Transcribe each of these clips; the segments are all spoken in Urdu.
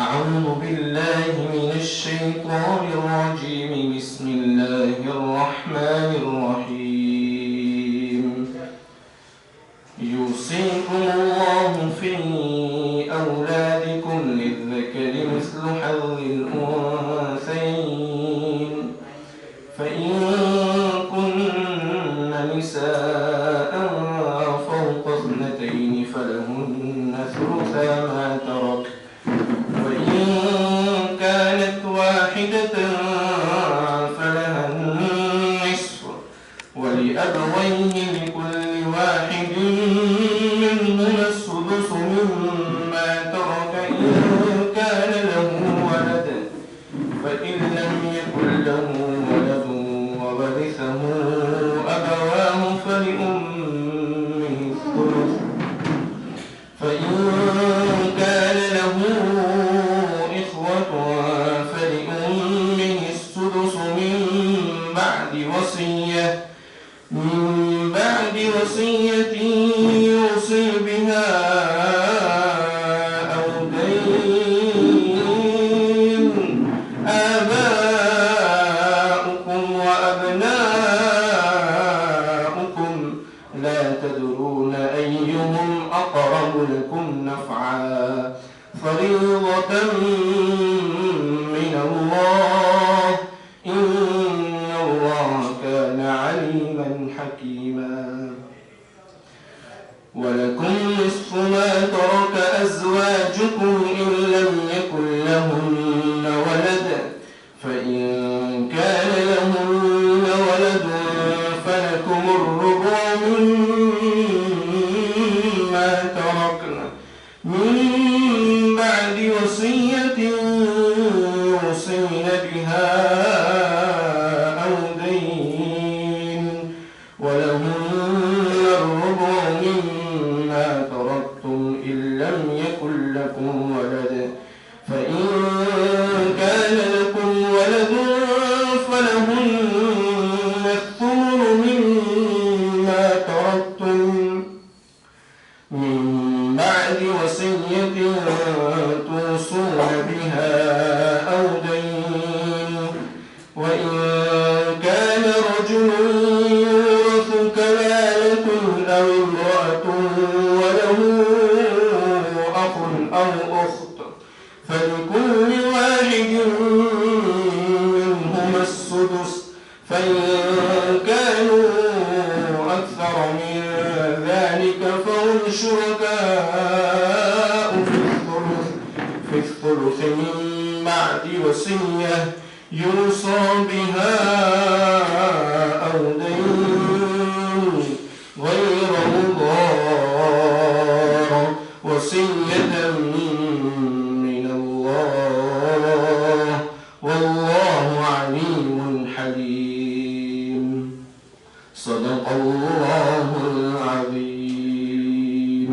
أعوذ بالله من الشيطان الرجيم. بسم الله الرحمن الرحيم. يوصيكم الله في أولادكم للذكر مثل حظ الأنثيين فإن كن نساء فوق اثنتين فلهن ثلثا ما ترك كانت واحدة فلها النصف ولأبويه لكل واحد منهما السدس مما ترك إن كان له ولد فإن لم يكن له ولد وورثه أبواه فلأمه الثلث فإن كان له من بعد وصية يوصي بها أو دين. آباؤكم وأبناؤكم لا تدرون أيهم أقرب لكم نفعا فريضة من الله إن الله كان عليما حكيما. ولكم نصف ما ترك أزواجكم إن لم يكن لهن ولد فإن كان لهن ولد فلكم الربع مما تركن من بعد وصية يوصين بها أو دين ولهن الربع مما تركتم إن لم يكن لكم ولد فإن كان لكم ولد فلهن الثمن مما تركتم من بعد وصية توصون بها أو دين. وإن كان رجل يورث كلالة أو امرأة وله أخ أو أخت فلكل واحد منهما السدس فإن كانوا أكثر من ذلك فهم شركاء في الثلث من بعد وصية يوصى بها أو دين غير مضار وصية من الله والله عليم حليم. صدق الله العظيم.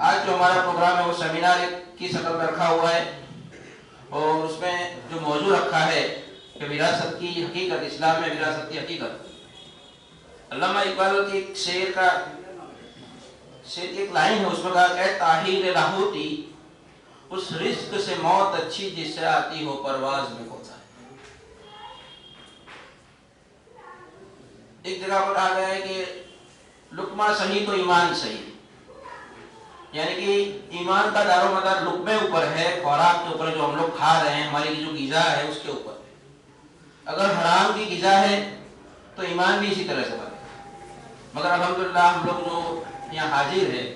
آج جو ہمارا پروگرام ہے وہ سیمینار کی شکل میں رکھا ہوا ہے اور اس میں جو موضوع رکھا ہے کہ وراثت کی حقیقت، اسلام میں وراثت کی حقیقت۔ علامہ اقبال کی ایک شعر کی ایک لائن ہے، اس میں کہا کہ اے طاہر لاہوٹی، اس رزق سے موت اچھی جس سے آتی ہو پرواز میں ہوتا ہے۔ ایک جگہ پر کہا گیا ہے کہ لقمہ صحیح تو ایمان صحیح، یعنی کہ ایمان کا دار و مدار لقمے اوپر ہے، خوراک کے اوپر جو ہم لوگ کھا رہے ہیں، ہماری جو غذا ہے اس کے اوپر۔ اگر حرام کی غذا ہے تو ایمان بھی اسی طرح سے بنے گا۔ مگر الحمدللہ ہم لوگ جو یہاں حاضر ہیں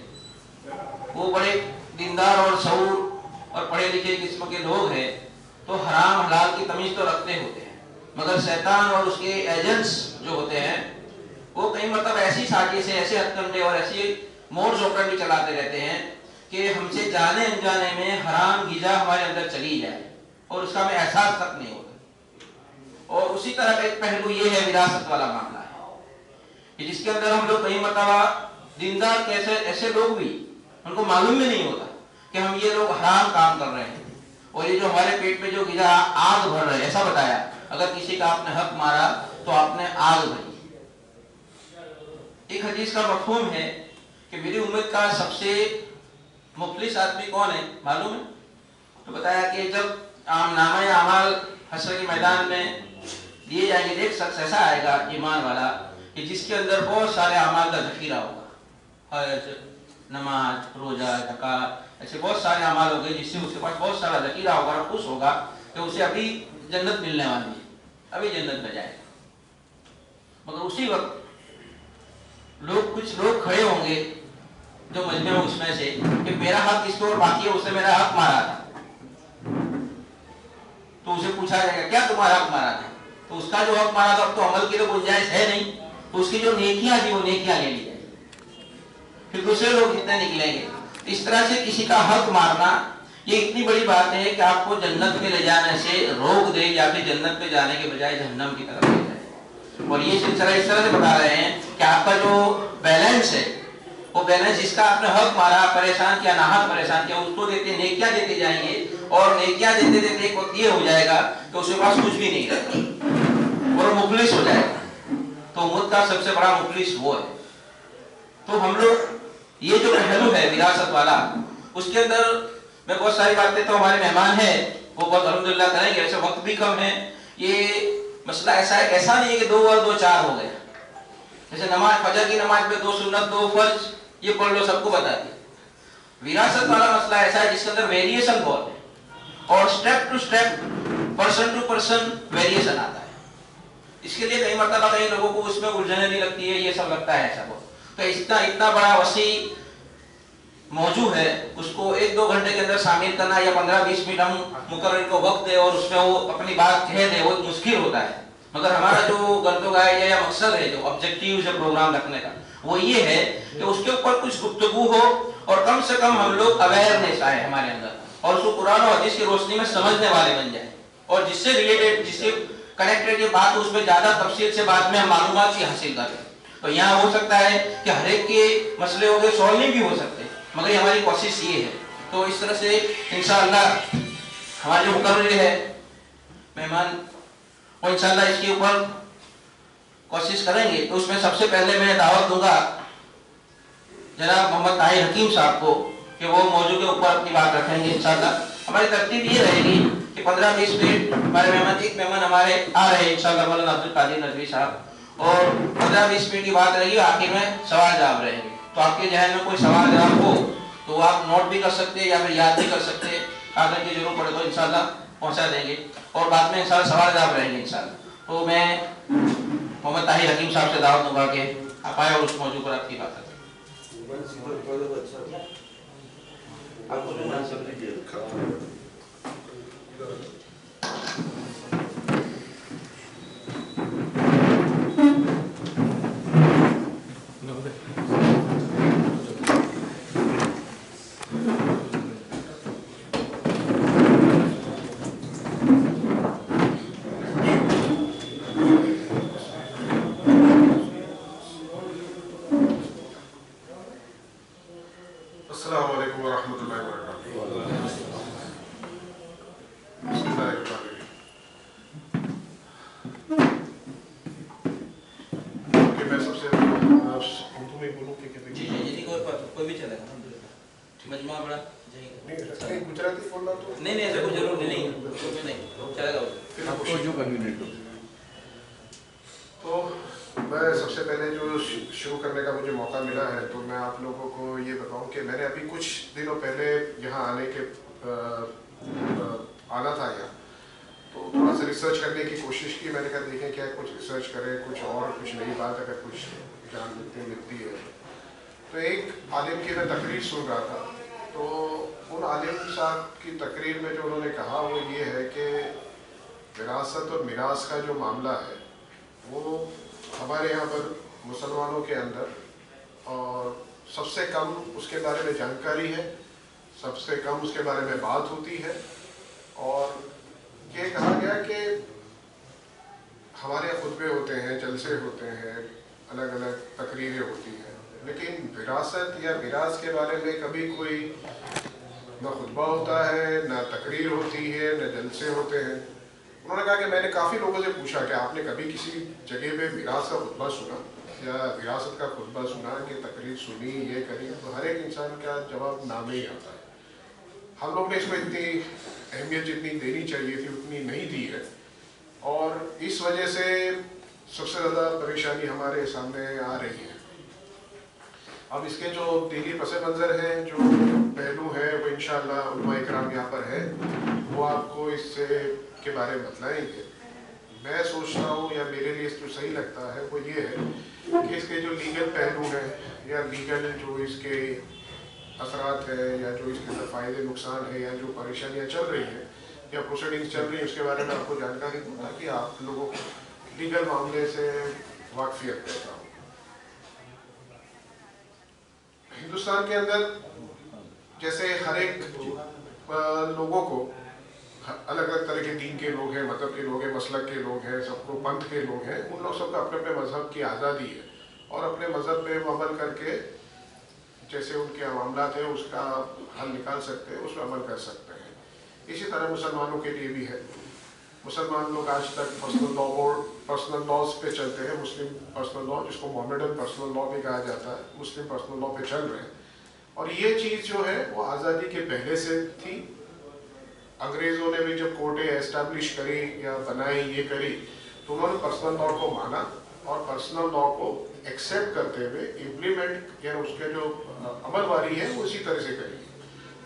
وہ بڑے دیندار اور شعور اور پڑھے لکھے قسم کے لوگ ہیں، تو حرام حلال کی تمیز تو رکھتے ہوتے ہیں، مگر شیطان اور اس کے ایجنٹس جو ہوتے ہیں وہ کئی مطلب ایسی سازشیں، ایسے ہتھ کنڈے اور ایسی موڑ چوکر بھی چلاتے رہتے ہیں کہ ہم سے جانے انجانے میں حرام غذا ہمارے اندر چلی جائے اور اس کا ہمیں احساس تک نہیں ہوتا۔ اور اسی طرح کا ایک پہلو یہ ہے وراثت والا معاملہ ہے کہ جس کے اندر ہم لوگ کئی مرتبہ دیندار کیسے ایسے لوگ بھی ان کو معلوم بھی نہیں ہوتا کہ ہم یہ لوگ حرام کام کر رہے ہیں، اور یہ جو ہمارے پیٹ میں جو غذا آگ بھر رہے ہیں، ایسا بتایا اگر کسی کا آپ نے حق مارا تو آپ نے آگ بھری۔ ایک حدیث کا مفہوم ہے کہ میری امت کا سب سے مفلس آدمی کون ہے معلوم ہے؟ تو بتایا کہ جب نامہ اعمال حشر کے میدان میں دیے جائیں گے، ایک شخص ایسا آئے گا ایمان والا کہ جس کے اندر بہت سارے اعمال کا ذخیرہ ہوگا، حج، نماز، روزہ، زکات، ایسے بہت سارے اعمال ہو گئے جس سے اس کے پاس بہت سارا ذخیرہ ہوگا اور خوش ہوگا کہ اسے ابھی جنت ملنے والی ہے، ابھی جنت میں جائے گا۔ مگر اسی وقت کچھ لوگ کھڑے ہوں گے جو مجمع ہوں اس میں سے کہ میرا حق اس کو اور باقی ہے، اس نے میرا حق مارا تھا، تو اسے پوچھا جائے گا کیا تمہارا حق مارا تھا؟ تو اس کا جو حق مارا تھا اب تو عمل کے لیے گنجائش ہے نہیں، تو اس کی جو نیکیاں تھی وہ نیکیاں لے لی جائیں گی، پھر دوسرے لوگ کتنے نکلیں گے۔ اس طرح سے کسی کا حق مارنا یہ اتنی بڑی بات ہے کہ آپ کو جنت میں لے جانے سے روک دے یا پھر جنت میں جانے کے بجائے جہنم کی طرف لے جائے۔ اور یہ سلسلہ اس طرح سے بتا رہے ہیں کہ آپ کا جو بیلنس ہے وہ بیلنس جس کا آپ نے حق مارا، پریشان کیا، ناحق پریشان کیا، اس کو دیتے نیکیاں دیتے جائیں گے، اور نیکیاں دیتے دیتے ایک وقت یہ ہو جائے گا کہ اس کے پاس کچھ بھی نہیں رہتا اور مفلس ہو جائے گا۔ تو امت کا سب سے بڑا مفلس وہ ہے۔ تو ہم لوگ یہ جو پہلو ہے وراثت والا، اس کے اندر میں بہت ساری باتیں تو ہمارے مہمان ہیں وہ بہت الحمدللہ کریں گے، ایسے وقت بھی کم ہے۔ یہ مسئلہ ایسا ہے، ایسا نہیں ہے کہ 2 اور 2 4 ہو گئے، جیسے نماز فجر کی نماز میں 2 سنت 2 فرض یہ پڑھ لو سب کو بتا دیا۔ وراثت والا مسئلہ ایسا ہے جس کے اندر ویریشن بہت ہے اور step to step, person to person variation آتا ہے۔ اس کے لیے کئی مرتبہ کئی لوگوں کو اس میں الجھنیں نہیں لگتی ہے، یہ سب لگتا ہے ایسا بہت۔ تو اتنا بڑا وسیع موضوع ہے، اس کو 1-2 گھنٹے کے اندر شامل کرنا یا 15-20 منٹ ہم مقرر کو وقت دے اور اس میں وہ اپنی بات کہہ دے، وہ مشکل ہوتا ہے۔ مگر ہمارا جو گردوگاہ یا مقصد ہے، جو آبجیکٹیو سے پروگرام رکھنے کا، وہ یہ ہے کہ اس کے اوپر کچھ گفتگو ہو اور کم سے کم ہم لوگ اویئرنیس آئے ہمارے اندر اور اس کو قرآن و حدیث کی روشنی میں سمجھنے والے بن جائیں، اور جس سے ریلیٹڈ، جس سے کنیکٹڈ یہ بات اس میں زیادہ تفصیل سے بعد میں ہم معلومات کی حاصل کریں۔ تو یہاں ہو سکتا ہے کہ ہر ایک کے مسئلے ہو گئے سالو نہیں بھی ہو سکتے، مگر یہ ہماری کوشش یہ ہے۔ تو اس طرح سے انشاءاللہ ہمارے جو مقرر ہے مہمان وہ انشاءاللہ اس کے اوپر کوشش کریں گے۔ تو اس میں سب سے پہلے میں دعوت دوں گا جناب محمد طاہر حکیم صاحب کو کہ وہ موضوع کے اوپر اپنی بات رکھیں گے انشاءاللہ۔ ہماری ترتیب یہ رہے گی کہ 15-20 منٹ ہمارے مہمان، ایک مہمان ہمارے آ رہے ہیں انشاءاللہ مولانا عبدالقادر ندوی صاحب، اور 15-20 منٹ کی بات رہے گی، آخر میں سوال جواب رہیں گے۔ تو آپ کے ذہن میں کوئی سوال جواب ہو تو آپ نوٹ بھی کر سکتے ہیں یا پھر یاد بھی کر سکتے ہیں، اگر کی ضرورت پڑے تو انشاءاللہ پہنچا دیں گے، اور بعد میں انشاءاللہ سوال جواب رہیں گے انشاءاللہ۔ تو میں محمد طاہر حکیم صاحب سے دعوت دوں گا کہ آپ آئے اور اس موضوع پر آپ کی بات کریں۔ السلام ورحمۃ اللہ وبرکاتہ. کہ میں سب سے اردو میں بولوں کہ جی کوئی بھی چلے گا. مجموعہ بڑا نہیں گجراتی بولنا تو نہیں ایسا کوئی ضروری نہیں چلے گا. تو میں سب سے پہلے جو شروع کرنے کا مجھے موقع ملا ہے تو میں آپ لوگوں کو یہ بتاؤں کہ میں نے ابھی کچھ دنوں پہلے یہاں آنے کے آنا تھا یہاں تو تھوڑا سا ریسرچ کرنے کی کوشش کی. میں نے کہا دیکھیں کیا کچھ ریسرچ کریں کچھ اور کچھ نئی بات اگر کچھ جان ملتی ہے. تو ایک عالم کی میں تقریر سن رہا تھا تو ان عالم صاحب کی تقریر میں جو انہوں نے کہا وہ یہ ہے کہ وراثت اور میراث کا جو معاملہ ہے وہ ہمارے یہاں پر مسلمانوں کے اندر اور سب سے کم اس کے بارے میں جانکاری ہے, سب سے کم اس کے بارے میں بات ہوتی ہے. اور یہ کہا گیا کہ ہمارے خطبے ہوتے ہیں, جلسے ہوتے ہیں, الگ الگ تقریریں ہوتی ہیں, لیکن وراثت یا میراث کے بارے میں کبھی کوئی نہ خطبہ ہوتا ہے, نہ تقریر ہوتی ہے, نہ جلسے ہوتے ہیں. انہوں نے کہا کہ میں نے کافی لوگوں سے پوچھا کہ آپ نے کبھی کسی جگہ پہ میراث کا خطبہ سنا یا وراثت کا خطبہ سنا کہ تقریر سنی یہ کری؟ تو ہر ایک انسان کا جواب نام ہی آتا ہے. ہم لوگ نے اس میں اتنی اہمیت جتنی دینی چاہیے تھی اتنی نہیں دی ہے, اور اس وجہ سے سب سے زیادہ پریشانی ہمارے سامنے آ رہی ہے. اب اس کے جو دینی پس منظر ہیں, جو پہلو ہیں, وہ انشاءاللہ علماء اکرام یہاں پر ہے, وہ آپ کو اس سے کے بارے میں بتلائیں گے. میں سوچتا ہوں یا میرے لیے جو صحیح لگتا ہے وہ یہ ہے کہ اس کے جو لیگل پہلو ہیں یا لیگل جو اس کے اثرات ہیں یا جو اس کے فائدے نقصان ہیں یا جو پریشانیاں چل رہی ہیں یا پروسیڈنگز چل رہی ہیں اس کے بارے میں آپ کو جانکاری دوں تاکہ آپ لوگوں کو لیگل معاملے سے واقفیت پیدا ہو. ہندوستان کے اندر جیسے ہر ایک لوگوں کو الگ الگ طرح کے دین کے لوگ ہیں, مذہب کے لوگ ہیں, مسلک کے لوگ ہیں, سب کو پنتھ کے لوگ ہیں, ان لوگ سب کا اپنے اپنے مذہب کی آزادی ہے اور اپنے مذہب پہ عمل کر کے جیسے ان کے معاملات ہیں اس کا حل نکال سکتے ہیں, اس پہ عمل کر سکتے ہیں. اسی طرح مسلمانوں کے لیے بھی ہے. مسلمان لوگ آج تک پرسنل لاز پہ چلتے ہیں, مسلم پرسنل لا جس کو محمدن پرسنل لا بھی کہا جاتا ہے, مسلم پرسنل لا پہ چل رہے ہیں. اور یہ چیز جو ہے وہ آزادی کے پہلے سے تھی. انگریزوں نے بھی جب کورٹیں اسٹیبلش کری یا بنائی یہ کری تو انہوں نے پرسنل لا کو مانا اور پرسنل لا کو ایکسیپٹ کرتے ہوئے امپلیمنٹ یعنی اس کے جو عمل واری ہے وہ اسی طرح سے کری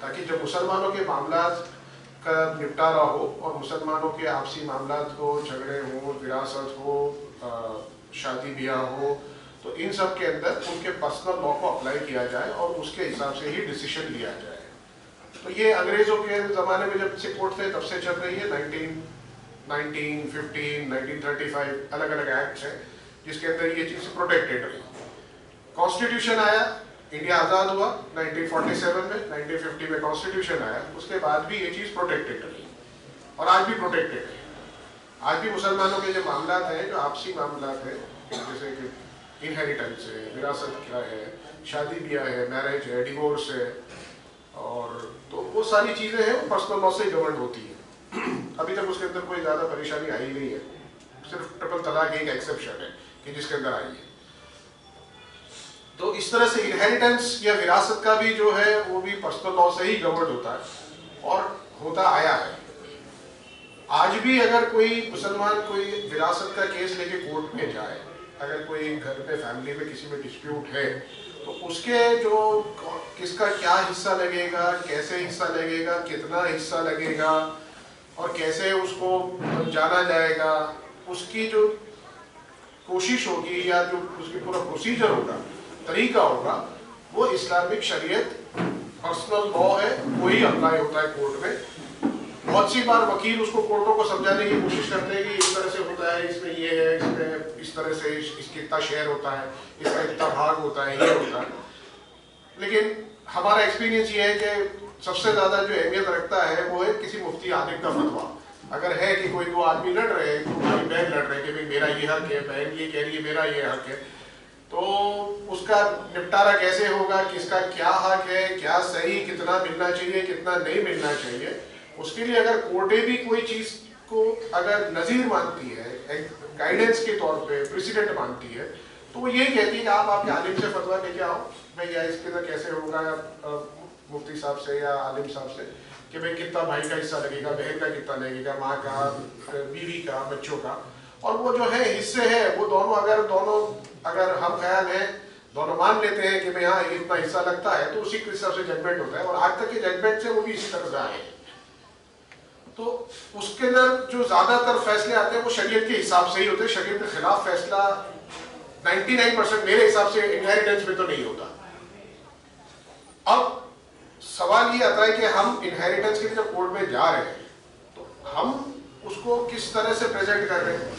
تاکہ جب مسلمانوں کے معاملات کا نپٹارا ہو اور مسلمانوں کے آپسی معاملات ہو, جھگڑے ہوں, وراثت ہو, شادی بیاہ ہو, تو ان سب کے اندر ان کے پرسنل لا کو اپلائی کیا جائے اور اس کے حساب سے ہی ڈیسیشن لیا جائے. تو یہ انگریزوں کے زمانے میں جب سے کورٹ تھے تب سے چل رہی ہے. 1915, 1935 الگ الگ ایکٹس ہیں جس کے اندر یہ چیز پروٹیکٹیڈ رہی. کانسٹیٹیوشن آیا, انڈیا آزاد ہوا 1947 میں, 1950 میں کانسٹیٹیوشن آیا, اس کے بعد بھی یہ چیز پروٹیکٹیڈ رہی اور آج بھی پروٹیکٹیڈ ہے. آج بھی مسلمانوں کے جو معاملات ہیں, جو آپسی معاملات ہیں جیسے کہ انہیریٹنس ہے, وراثت کیا ہے, شادی بیاہ ہے, میرج ہے, ڈیورس ہے, اور تو وہ ساری چیزیں ہیں وہ پرسنل لا سے گورن ہوتی ہیں. ابھی تک اس کے اندر کوئی زیادہ پریشانی آئی نہیں ہے, صرف ٹرپل طلاق ایک ایکسیپشن ہے کہ جس کے اندر آئی ہے. تو اس طرح سے انہیریٹنس یا وراثت کا بھی جو ہے وہ بھی پرسنل لا سے ہی گورن ہوتا ہے اور ہوتا آیا ہے. آج بھی اگر کوئی مسلمان کوئی وراثت کا کیس لے کے کورٹ میں جائے, اگر کوئی گھر پہ فیملی میں کسی میں ڈسپیوٹ ہے تو اس کے جو کس کا کیا حصہ لگے گا, کیسے حصہ لگے گا, کتنا حصہ لگے گا اور کیسے اس کو جانا جائے گا, اس کی جو کوشش ہوگی یا جو اس کی پورا پروسیجر ہوگا, طریقہ ہوگا, وہ اسلامک شریعت پرسنل لا ہے وہی اپلائی ہوتا ہے کورٹ میں. بہت سی بار وکیل اس کو کورٹوں کو سمجھانے کی کوشش کرتے ہیں کہ اس طرح سے ہوتا ہے, اس میں یہ ہے, اس میں اس طرح سے اس کے اتنا شیئر ہوتا ہے, اس کا اتنا بھاگ ہوتا ہے, یہ ہوتا ہے. لیکن ہمارا ایکسپیرینس یہ ہے کہ سب سے زیادہ جو اہمیت رکھتا ہے وہ ہے کسی مفتی عالم کا فتویٰ. اگر ہے کہ کوئی دو آدمی لڑ رہے ہیں, بھائی بہن لڑ رہے ہیں کہ بھائی میرا یہ حق ہے, بہن یہ کہہ رہی ہے میرا یہ حق ہے, تو اس کا نپٹارا کیسے ہوگا, کس کا کیا حق ہے, کیا صحیح, کتنا ملنا چاہیے, کتنا نہیں ملنا چاہیے, اس کے لیے اگر کورٹیں بھی کوئی چیز کو اگر نظیر مانتی ہے, گائیڈنس کے طور پہ پریسیڈنٹ مانتی ہے, تو وہ یہی کہتی ہے کہ آپ کے عالم سے فتویٰ لے کے آؤ بھائی یا اس کے اندر کیسے ہوگا, یا مفتی صاحب سے یا عالم صاحب سے کہ بھائی کتنا بھائی کا حصہ لگے گا, بہن کا کتنا لگے گا, ماں کا, بیوی کا, بچوں کا. اور وہ جو ہے حصے ہیں وہ دونوں اگر ہم خیال ہیں, دونوں مان لیتے ہیں کہ بھائی ہاں اتنا حصہ لگتا ہے, تو اسی کے حساب سے ججمنٹ ہوتا ہے. اور آج تک کے ججمنٹ سے وہ بھی اسی طرح سے آئے ہیں. تو اس کے اندر جو زیادہ تر فیصلے آتے ہیں وہ شریعت کے حساب سے ہی ہوتے ہیں. شریعت کے خلاف فیصلہ 99% میرے حساب سے انہیریٹنس میں تو نہیں ہوتا. اب سوال یہ آتا ہے کہ ہم انہیریٹنس کے لیے جب کورٹ میں جا رہے ہیں تو ہم اس کو کس طرح سے پریزنٹ کر رہے ہیں,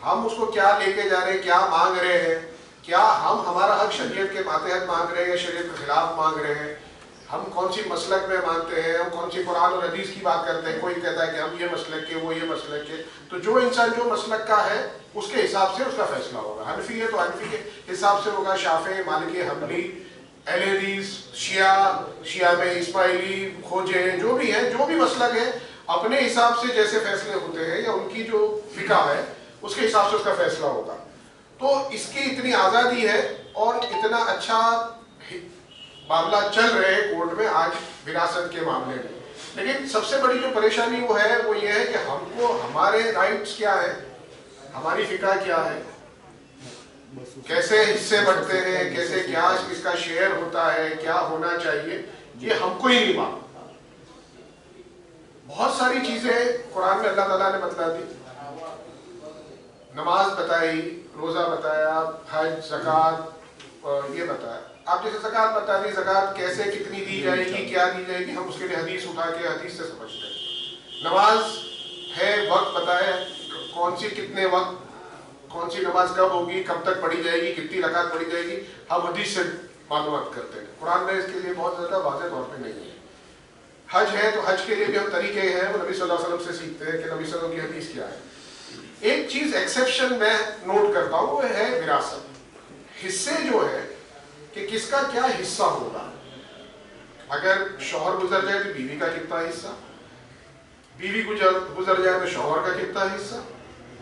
ہم اس کو کیا لے کے جا رہے ہیں, کیا مانگ رہے ہیں, کیا ہم ہمارا حق شریعت کے ماتحت مانگ رہے ہیں یا شریعت کے خلاف مانگ رہے ہیں, ہم کون سی مسلک میں مانتے ہیں, ہم کون سی قرآن اور حدیث کی بات کرتے ہیں. کوئی کہتا ہے کہ ہم یہ مسلک کے, وہ یہ مسلک کے. تو جو انسان جو مسلک کا ہے اس کے حساب سے اس کا فیصلہ ہوگا. حنفی ہے تو حنفی کے حساب سے ہوگا, شافعی, مالکی, حنبلی, اہل حدیث, شیعہ میں اسماعیلی, کھوجے, جو بھی ہیں, جو بھی مسلک ہے, اپنے حساب سے جیسے فیصلے ہوتے ہیں یا ان کی جو فقہ ہے اس کے حساب سے اس کا فیصلہ ہوگا. تو اس کی اتنی آزادی ہے اور اتنا اچھا معاملہ چل رہے ہیں کورٹ میں آج وراثت کے معاملے میں. لیکن سب سے بڑی جو پریشانی وہ یہ ہے کہ ہم کو ہمارے رائٹس کیا ہے, ہماری فقہ کیا ہے, کیسے حصے بڑھتے ہیں, کیسے کیا اس کا شیئر ہوتا ہے, کیا ہونا چاہیے, یہ ہم کو ہی نہیں معلوم. بہت ساری چیزیں قرآن میں اللہ تعالیٰ نے بتلا دی, نماز بتائی, روزہ بتایا, حج, زکوٰۃ یہ بتایا. آپ جیسے زکوٰۃ بتا دی, زکوٰۃ کیسے کتنی دی جائے گی, کیا دی جائے گی, ہم اس کے لیے حدیث اٹھا کے حدیث سے سمجھتے ہیں. نماز ہے, وقت بتایا, کون سی کتنے وقت, کون سی نماز کب ہوگی, کب تک پڑھی جائے گی, کتنی رکعت پڑھی جائے گی, ہم حدیث سے معلومات کرتے ہیں. قرآن میں اس کے لیے بہت زیادہ واضح طور پہ نہیں ہے. حج ہے تو حج کے لیے بھی ہم طریقے ہیں وہ نبی صلی اللہ علیہ وسلم سے سیکھتے ہیں کہ نبی صلی اللہ علیہ وسلم کی حدیث کیا ہے. ایک چیز ایکسیپشن میں نوٹ کرتا ہوں وہ ہے وراثت. حصے جو ہے کہ کس کا کیا حصہ ہوگا. اگر شوہر گزر جائے تو بیوی کا کتنا حصہ, بیوی گزر جائے تو شوہر کا کتنا حصہ,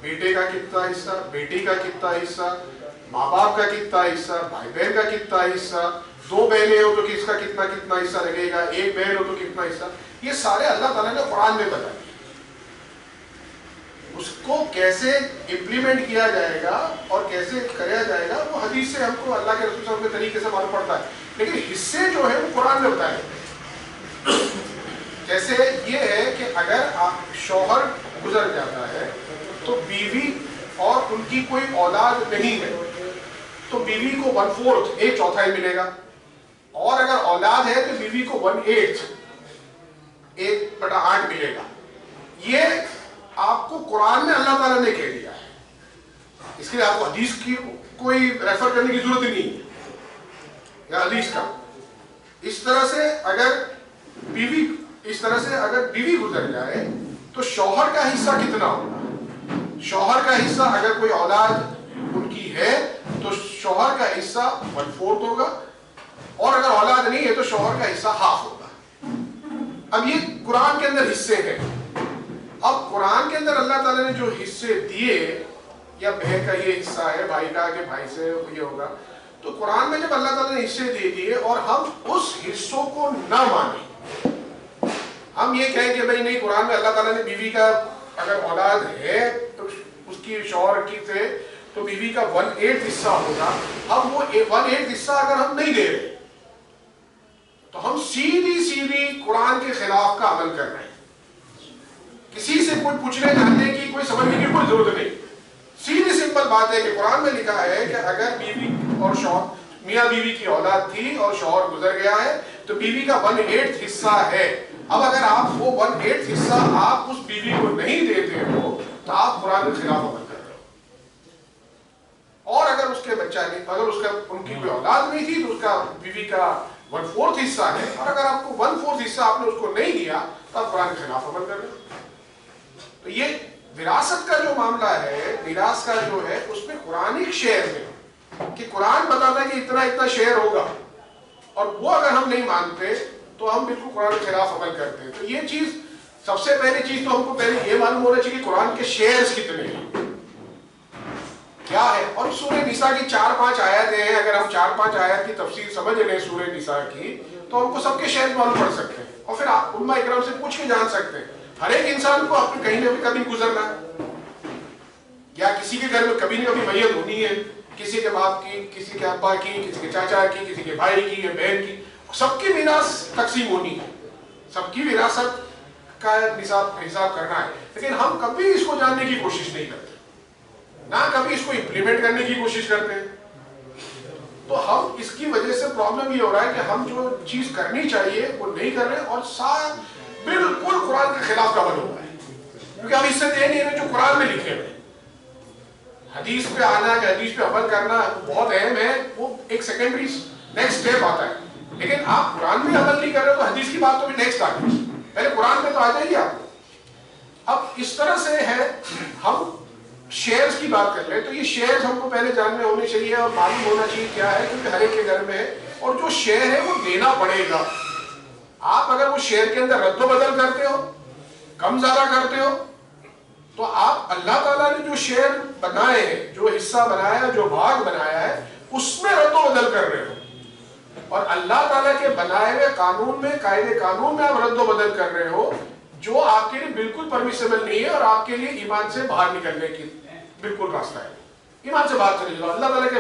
بیٹے کا کتنا حصہ, بیٹی کا کتنا حصہ, ماں باپ کا کتنا حصہ, بھائی بہن کا کتنا حصہ, 2 بہنیں ہو تو کس کا کتنا حصہ لگے گا, 1 بہن ہو تو کتنا حصہ. یہ سارے اللہ تعالیٰ نے قرآن میں بتائے. اس کو کیسے امپلیمنٹ کیا جائے گا اور کیسے کریا جائے گا وہ حدیث سے ہم کو اللہ کے رسول صلی اللہ علیہ وسلم کے طریقے سے معلوم پڑتا ہے. لیکن حصے جو ہے وہ قرآن میں بتائے. جیسے یہ ہے کہ اگر شوہر گزر جاتا ہے تو بیوی اور ان کی کوئی اولاد نہیں ہے تو بیوی کو 1/4 ایک چوتھائی ملے گا, اور اگر اولاد ہے تو بیوی کو 1/8 1/8 ملے گا. یہ آپ کو قرآن میں اللہ تعالیٰ نے کہہ دیا ہے. اس کے لیے آپ کو حدیث کی کوئی ریفر کرنے کی ضرورت ہی نہیں ہے یا حدیث کا. اس طرح سے اگر بیوی گزر جائے تو شوہر کا حصہ کتنا ہوگا. شوہر کا حصہ اگر کوئی اولاد ان کی ہے تو شوہر کا حصہ 1/4 ہوگا, اور اگر اولاد نہیں ہے تو شوہر کا حصہ 1/2 ہوگا. اب یہ قرآن کے اندر حصے ہیں. اب قرآن کے اندر اللہ تعالیٰ نے جو حصے دیے, یا بہن کا یہ حصہ ہے, بھائی کا کہ بھائی سے یہ ہوگا, تو قرآن میں جب اللہ تعالیٰ نے حصے دے دیے اور ہم اس حصوں کو نہ مانیں, ہم یہ کہیں کہ بھائی نہیں قرآن میں اللہ تعالیٰ نے بیوی کا اگر اولاد ہے تو اس کی شوہر کی سے تو بیوی کا 1/8 حصہ ہوگا. ہم وہ 1/8 حصہ اگر ہم نہیں دے رہے تو ہم سیدھی قرآن کے خلاف کا عمل کر رہے ہیں. کسی سے کوئی پوچھنے جاننے کی کوئی سمجھنے کی کوئی ضرورت نہیں. سیدھی سمپل بات ہے کہ قرآن میں لکھا ہے کہ اگر بیوی اور شوہر, میاں بیوی کی اولاد تھی اور شوہر گزر گیا ہے تو بیوی کا 1/8 حصہ ہے. اب اگر آپ وہ 1/8 حصہ آپ اس بیوی کو نہیں دیتے ہو تو آپ قرآن کے خلاف عمل کر رہے ہو. اور اگر اس کے بچہ نہیں, اگر اس کا ان کی کوئی اولاد نہیں تھی تو اس کا بیوی کا 1/4 حصہ ہے, اور اگر آپ کو 1/4 حصہ آپ نے اس کو نہیں دیا تو آپ قرآن کے خلاف عمل کر رہے ہو. تو یہ وراثت کا جو معاملہ ہے, میراث کا جو ہے, اس میں قرآنک شعر میں کہ قرآن بتاتا ہے کہ اتنا اتنا شیئر ہوگا، اور وہ اگر ہم نہیں مانتے تو ہم بالکل قرآن کے خلاف عمل کرتے ہیں. تو یہ چیز سب سے پہلی چیز تو ہم کو پہلے یہ معلوم ہونا چاہیے کہ قرآن کے شیئرز کتنے ہیں، کیا ہے. اور سورہ نساء کی 4-5 آیتیں ہیں، اگر ہم 4-5 آیت کی تفسیر سمجھ لیں سورہ نساء کی تو ہم کو سب کے شیئرز معلوم پڑ سکتے ہیں، اور پھر آپ علماء اکرام سے پوچھ کے جان سکتے ہیں. ہر ایک انسان کو اپنے کہیں نہ کبھی گزرنا ہے، یا کسی کے گھر میں کبھی نہ کبھی میت ہونی ہے، کسی کے باپ کی، کسی کے ابا کی، کسی کے چاچا کی، کسی کے بھائی کی یا بہن کی، سب کی میراث تقسیم ہونی ہے، سب کی وراثت کا حساب کرنا ہے. لیکن ہم کبھی اس کو جاننے کی کوشش نہیں کرتے، نہ کبھی اس کو امپلیمنٹ کرنے کی کوشش کرتے ہیں. تو ہم اس کی وجہ سے پرابلم یہ ہو رہا ہے کہ ہم جو چیز کرنی چاہیے وہ نہیں کر رہے، اور بالکل قرآن کے خلاف کا عمل ہو رہا ہے، کیونکہ ہم اس سے دے نہیں رہے جو قرآن میں لکھے ہوئے. حدیث پہ آنا کہ حدیث پہ عمل کرنا بہت اہم ہے، وہ ایک سیکنڈری نیکسٹ اسٹیپ آتا ہے. لیکن آپ قرآن میں عمل نہیں کر رہے تو حدیث کی بات تو بھی نیکسٹ آ گئی، پہلے قرآن میں تو آ جائیے آپ. اب اس طرح سے ہے، ہم شیئرز کی بات کر رہے ہیں تو یہ شیئرز ہم کو پہلے جاننے ہونے چاہیے اور معلوم ہونا چاہیے کیا ہے، کیونکہ ہر ایک کے گھر میں ہے، اور جو شیئر ہے وہ دینا پڑے گا. آپ اگر وہ شیئر کے اندر رد و بدل کرتے ہو، کم زیادہ کرتے ہو، تو آپ اللہ تعالیٰ نے جو شیئر بنائے ہیں، جو حصہ بنایا، جو بھاگ بنایا ہے، اس میں رد و بدل کر رہے ہو. اور اللہ تعالیٰ کے بنائے ہوئے قانون میں، قاعدے قانون میں آپ رد و بدل کر رہے ہو، جو آپ کے لیے بالکل پرمیسیبل نہیں ہے اور آپ کے لیے ایمان سے باہر نکلنے کی بالکل راستہ ہے. ایمان سے باہر چلے جاؤ، اللہ تعالیٰ کے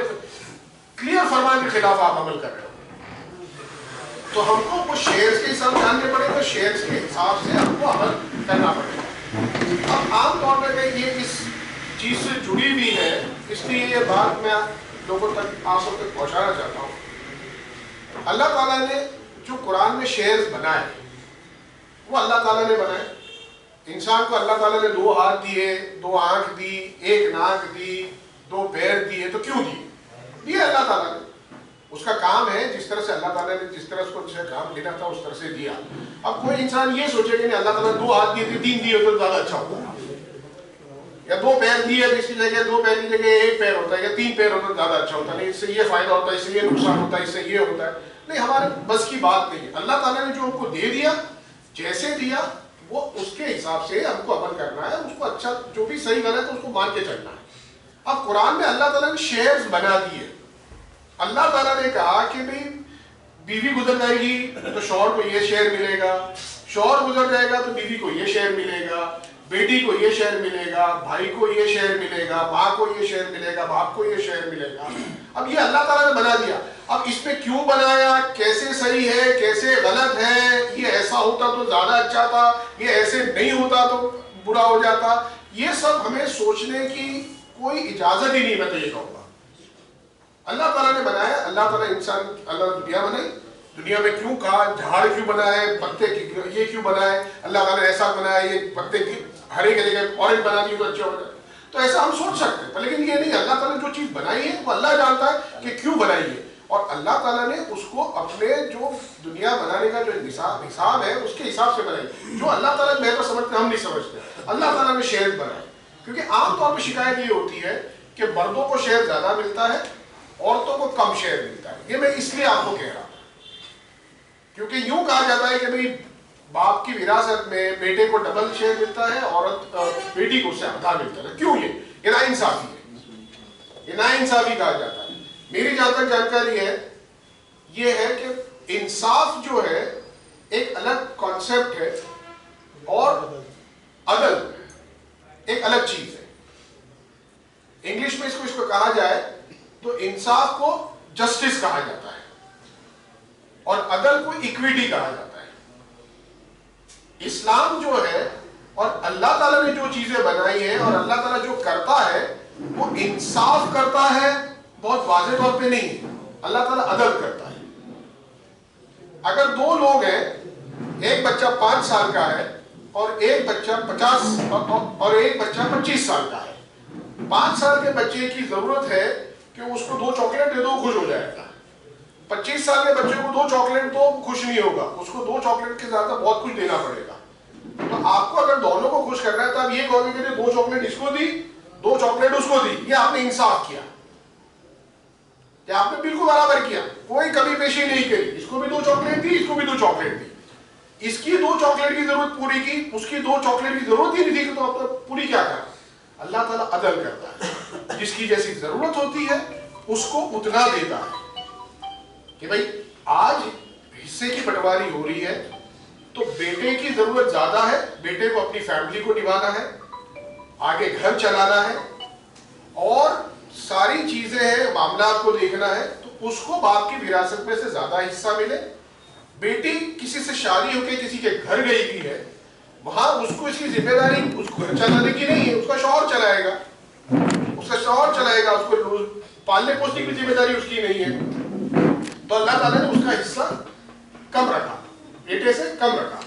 کلیئر فرمان کے خلاف آپ عمل کر رہے ہو. تو ہم کو وہ شیئرز کے حساب جاننے پڑے گا، شیئرز کے حساب سے ہم کو عمل کرنا پڑے گا. اب عام طور پر یہ اس چیز سے جڑی ہوئی ہے، اس لیے یہ بات میں لوگوں تک آپ سب تک پہنچانا چاہتا ہوں. اللہ تعالیٰ نے جو قرآن میں شیئرز بنائے وہ اللہ تعالیٰ نے بنائے. انسان کو اللہ تعالیٰ نے 2 ہاتھ دیے، 2 آنکھ دی، 1 ناک دی، 2 پیر دیے، تو کیوں دیے اللہ تعالیٰ نے. اس کا کام ہے، جس طرح سے اللہ تعالیٰ نے جس طرح اس کو کام دینا تھا اس طرح سے دیا. اب کوئی انسان یہ سوچے کہ نہیں اللہ تعالیٰ نے 2 ہاتھ دیے تھے 3 دیے تو زیادہ اچھا ہوتا، یا 2 پیر دیے جس کی جگہ 2 پیر کی جگہ 1 پیر ہوتا ہے یا 3 پیر ہوتا ہے زیادہ اچھا ہوتا. نہیں، اس سے یہ فائدہ ہوتا ہے، اس سے یہ نقصان ہوتا ہے، اس سے یہ ہوتا ہے. نہیں، ہمارے بس کی بات نہیں ہے. اللہ تعالیٰ نے جو ہم کو دے دیا، جیسے دیا وہ اس کے حساب سے ہم کو عمل کرنا ہے، اس کو اچھا جو بھی صحیح غلط ہے اس کو مان کے چلنا ہے. اب قرآن میں اللہ تعالیٰ نے شیئرز بنا دیے. اللہ تعالیٰ نے کہا کہ بھئی بیوی گزر جائے گی تو شوہر کو یہ شیئر ملے گا، شوہر گزر جائے گا تو بیوی کو یہ شیئر ملے گا، بیٹی کو یہ شیئر ملے گا، بھائی کو یہ شیئر ملے گا، ماں کو یہ شیئر ملے گا، باپ کو یہ شیئر ملے گا. اب یہ اللہ تعالیٰ نے بنا دیا. اب اس میں کیوں بنایا، کیسے صحیح ہے، کیسے غلط ہے، یہ ایسا ہوتا تو زیادہ اچھا تھا، یہ ایسے نہیں ہوتا تو برا ہو جاتا، یہ سب ہمیں سوچنے کی کوئی اجازت ہی نہیں. میں تو یہ کہوں گا اللہ تعالیٰ نے بنایا. اللہ تعالیٰ انسان، اللہ نے دنیا بنائی، دنیا میں کیوں کہا، جھاڑ کیوں بنائے، پتے یہ کیوں بنائے، اللہ تعالیٰ نے ایسا بنایا، یہ پتے کی ہرے کی جگہ اورنج بنا دی تو اچھا ہو جائے. تو ایسا ہم سوچ سکتے ہیں، لیکن یہ نہیں. اللہ تعالیٰ نے جو چیز بنائی ہے وہ اللہ جانتا ہے کہ کیوں بنائی ہے، اور اللہ تعالیٰ نے اس کو اپنے جو دنیا بنانے کا جو حساب ہے اس کے حساب سے بنائی. جو اللہ تعالیٰ بہتر سمجھتے ہم نہیں سمجھتے. اللہ تعالیٰ نے شیئر بنائے، کیونکہ عام طور پہ شکایت یہ ہوتی ہے کہ مردوں کو شیئر زیادہ ملتا ہے، عورتوں کو کم شیئر ملتا ہے. یہ میں اس لیے آپ کو کہہ رہا ہوں کیونکہ یوں کہا جاتا ہے کہ بھئی باپ کی وراثت میں بیٹے کو ڈبل شیئر ملتا ہے، عورت بیٹی کو اس سے آدھا ملتا ہے. کیوں؟ یہ ناانصافی ہے، یہ ناانصافی کہا جاتا ہے. میری جہاں تک جانکاری ہے یہ ہے کہ انصاف جو ہے ایک الگ کانسیپٹ ہے اور عدل ایک الگ چیز ہے. انگلش میں اس کو کہا جائے تو انصاف کو جسٹس کہا جاتا ہے اور عدل کو ایکویٹی کہا جاتا ہے. اسلام جو ہے اور اللہ تعالیٰ نے جو چیزیں بنائی ہیں اور اللہ تعالیٰ جو کرتا ہے وہ انصاف کرتا ہے، بہت واضح طور پہ نہیں. اللہ تعالیٰ عدل کرتا ہے. اگر 2 لوگ ہیں، ایک بچہ 5 سال کا ہے اور ایک بچہ 50 اور ایک بچہ 25 سال کا ہے. 5 سال کے بچے کی ضرورت ہے کہ اس کو 2 چاکلیٹ دے دو، خوش ہو جائے گا. 25 سال کے بچے کو 2 چاکلیٹ دو، خوش نہیں ہوگا، اس کو 2 چاکلیٹ کے زیادہ بہت کچھ دینا پڑے گا. تو آپ کو اگر دونوں کو خوش کرنا ہے تو آپ یہ کہو گے کہ 2 چاکلیٹ اس کو دی، 2 چاکلیٹ اس کو دی. یہ آپ نے انصاف کیا. کہ آپ نے بالکل برابر کیا, کوئی کمی پیشی نہیں کری, اس کو بھی 2 چاکلیٹ دی, اس کو بھی 2 چاکلیٹ دی, اس کی 2 چاکلیٹ کی ضرورت پوری کی, اس کی 2 چاکلیٹ کی ضرورت ہی نہیں تھی, تو آپ نے پوری کیا کرا. اللہ تعالیٰ عدل کرتا ہے, جس کی جیسی ضرورت ہوتی ہے اس کو اتنا دیتا ہے. کہ بھائی آج حصے کی بٹواری ہو رہی ہے تو بیٹے کی ضرورت زیادہ ہے, بیٹے کو اپنی فیملی کو نبھانا ہے, آگے گھر چلانا ہے, اور ساری چیزیں ہیں, معاملات کو دیکھنا ہے, تو اس کو باپ کی وراثت میں سے زیادہ حصہ ملے. بیٹی کسی سے شادی ہو کے کسی کے گھر گئی بھی ہے, وہاں اس کو اس کی ذمہ داری اس کو گھر چلانے کی نہیں ہے, اس کا شوہر چلائے گا, اس کو پالنے پوسنے کی ذمہ داری اس کی نہیں ہے. تو اللہ تعالیٰ نے اس کا حصہ کم رکھا, بیٹے سے کم رکھا.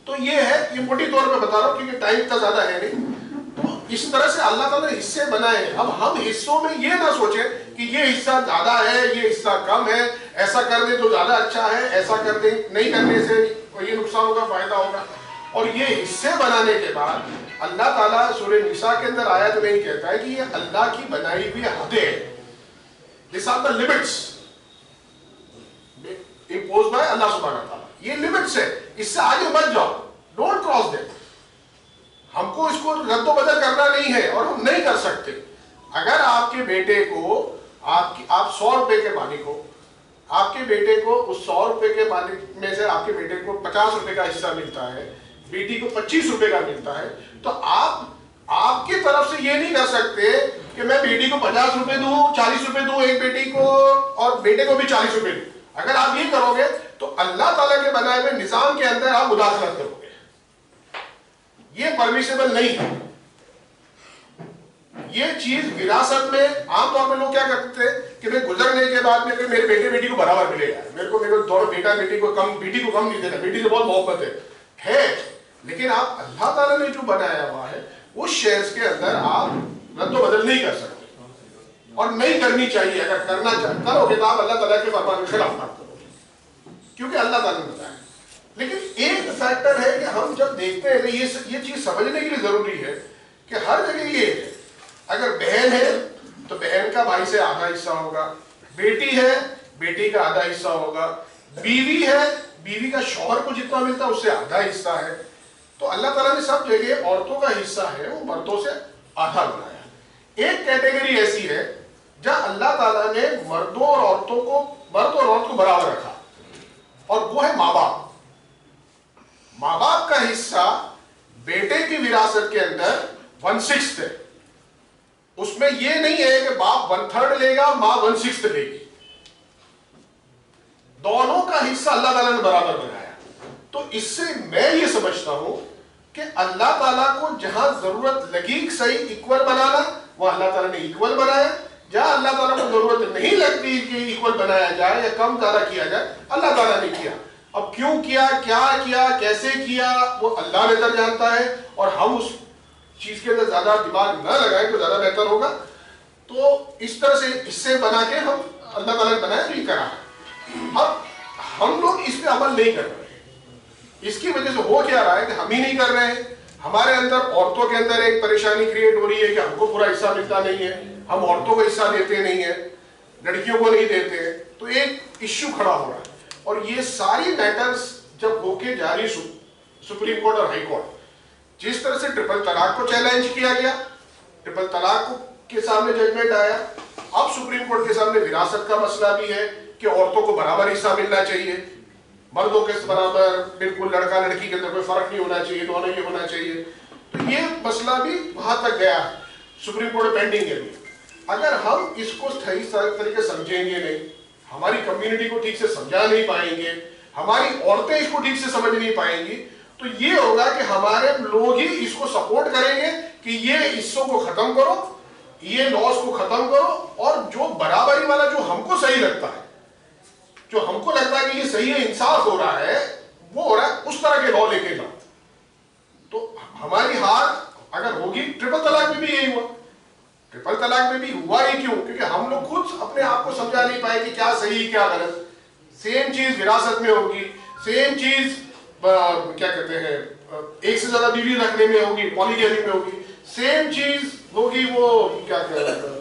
تو یہ ہے, یہ موٹی طور پہ بتا رہا ہوں کیونکہ ٹائم اتنا زیادہ ہے نہیں. تو اس طرح سے اللہ تعالیٰ نے حصے بنائے. اب ہم حصوں میں یہ نہ سوچیں کہ یہ حصہ زیادہ ہے, یہ حصہ کم ہے, ایسا کر دیں تو زیادہ اچھا ہے, ایسا کر دیں نہیں کرنے سے یہ نقصان ہوگا, فائدہ ہوگا. اور یہ حصے بنانے کے بعد اللہ تعالیٰ سورہ نساء کے اندر آیت میں ہی کہتا ہے کہ یہ اللہ کی بنائی ہوئی حدیں ہیں. These are the limits imposed by اللہ سبحانہ وتعالیٰ. یہ لمٹس ہے, اس سے آگے بڑھ جاؤ, ڈونٹ کراس them. ہم کو اس کو رد و بدل کرنا نہیں ہے اور ہم نہیں کر سکتے. اگر آپ کے بیٹے کو آپ 100 روپے کے مالک ہو, آپ کے بیٹے کو اس 100 روپے کے مالک میں سے آپ کے بیٹے کو 50 روپے کا حصہ ملتا ہے, بیٹی کو 25 روپے کا ملتا ہے, تو آپ کی طرف سے یہ نہیں کر سکتے کہ میں بیٹی کو 50 روپے دوں, 40 روپے دوں ایک بیٹی کو, اور بیٹے کو بھی 40 روپے دوں. اگر آپ یہ کرو گے تو اللہ تعالیٰ کے بنائے ہوئے نظام کے اندر آپ مداخلت کرو گے. یہ پرمیسیبل نہیں ہے. یہ چیز وراثت میں عام طور پہ لوگ کیا کرتے ہیں کہ میں گزرنے کے بعد میں میرے بیٹے بیٹی کو برابر ملے گا, میرے کو دونوں بیٹا بیٹی کو کم نہیں دینا, بیٹی سے بہت محبت ہے. لیکن آپ اللہ تعالیٰ نے جو بنایا ہوا ہے اس شیئرز کے اندر آپ رد و بدل نہیں کر سکتے, اور نہیں کرنی چاہیے. اگر کرنا کرو گے تو آپ اللہ تعالیٰ کے فرمان کے خلاف بات کرو گے, کیونکہ اللہ تعالیٰ نے بتایا. لیکن ایک فیکٹر ہے کہ ہم جب دیکھتے ہیں یہ چیز سمجھنے کے لیے ضروری ہے کہ ہر جگہ یہ ہے, اگر بہن ہے تو بہن کا بھائی سے آدھا حصہ ہوگا, بیٹی ہے بیٹی کا آدھا حصہ ہوگا, بیوی ہے بیوی کا شوہر کو جتنا ملتا ہے اس سے آدھا حصہ ہے. تو اللہ تعالیٰ نے سب جگہ عورتوں کا حصہ ہے وہ مردوں سے آدھا بنایا. ایک کیٹیگری ایسی ہے جہاں اللہ تعالیٰ نے مردوں اور عورتوں کو, مرد اور عورت کو برابر رکھا, اور وہ ہے ماں باپ. ماں باپ کا حصہ بیٹے کی وراثت کے اندر 1/6 ہے. اس میں یہ نہیں ہے کہ باپ 1/3 لے گا, ماں 1/6 لے گی. دونوں کا حصہ اللہ تعالیٰ نے برابر بنایا. تو اس سے میں یہ سمجھتا ہوں کہ اللہ تعالیٰ کو جہاں ضرورت لگی صحیح ایکول بنانا, وہ اللہ تعالیٰ نے ایکول بنایا. جہاں اللہ تعالیٰ کو ضرورت نہیں لگتی کہ ایکول بنایا جائے یا کم زیادہ کیا جائے, اللہ تعالیٰ نے کیا. اب کیوں کیا, کیا کیا, کیسے کیا, وہ اللہ بہتر جانتا ہے, اور ہم اس چیز کے اندر زیادہ دماغ نہ لگائیں تو زیادہ بہتر ہوگا. تو اس طرح سے حصے بنا کے ہم اللہ تعالیٰ نے بنایا تو یہ کرا. اب ہم لوگ اس پہ عمل نہیں کر رہے. اس کی وجہ سے ہو کیا رہا ہے کہ ہم ہی نہیں کر رہے ہیں. ہمارے اندر عورتوں کے اندر ایک پریشانی کریٹ ہو رہی ہے کہ ہم کو پورا حصہ ملتا نہیں ہے, ہم عورتوں کو حصہ دیتے نہیں ہیں, لڑکیوں کو نہیں دیتے ہیں. تو ایک ایشو کھڑا ہو رہا ہے. اور یہ ساری میٹرز جب ہو کے جاری سپریم کورٹ اور ہائی کورٹ, جس طرح سے ٹرپل طلاق کو چیلنج کیا گیا, ٹرپل طلاق کے سامنے ججمنٹ آیا, اب سپریم کورٹ کے سامنے وراثت کا مسئلہ بھی ہے کہ عورتوں کو برابر حصہ ملنا چاہیے, مردوں کے برابر, بالکل لڑکا لڑکی کے اندر کوئی فرق نہیں ہونا چاہیے, دونوں یہ ہونا چاہیے. تو یہ مسئلہ بھی وہاں تک گیا ہے, سپریم کورٹ پینڈنگ ہے. اگر ہم اس کو صحیح طریقے سمجھیں گے نہیں, ہماری کمیونٹی کو ٹھیک سے سمجھا نہیں پائیں گے, ہماری عورتیں اس کو ٹھیک سے سمجھ نہیں پائیں گی, تو یہ ہوگا کہ ہمارے لوگ ہی اس کو سپورٹ کریں گے کہ یہ حصوں کو ختم کرو, یہ لاس کو ختم کرو, اور جو برابری والا جو ہم کو صحیح لگتا ہے, جو ہم کو لگتا ہے کہ یہ صحیح ہے, انصاف ہو رہا ہے, وہ ہو رہا ہے, اس طرح کے لا لے کے لاؤ. تو ہماری ہار اگر ہوگی, ٹرپل طلاق میں بھی یہی ہوا. ٹرپل طلاق میں بھی ہوا ہی کیوں, کیونکہ ہم لوگ خود اپنے آپ کو سمجھا نہیں پائے کہ کیا صحیح کیا غلط. سیم چیز وراثت میں ہوگی, سیم چیز کیا کہتے ہیں ایک سے زیادہ بیوی رکھنے میں ہوگی, پالیگیمی میں ہوگی, سیم چیز ہوگی وہ کیا کہتے ہیں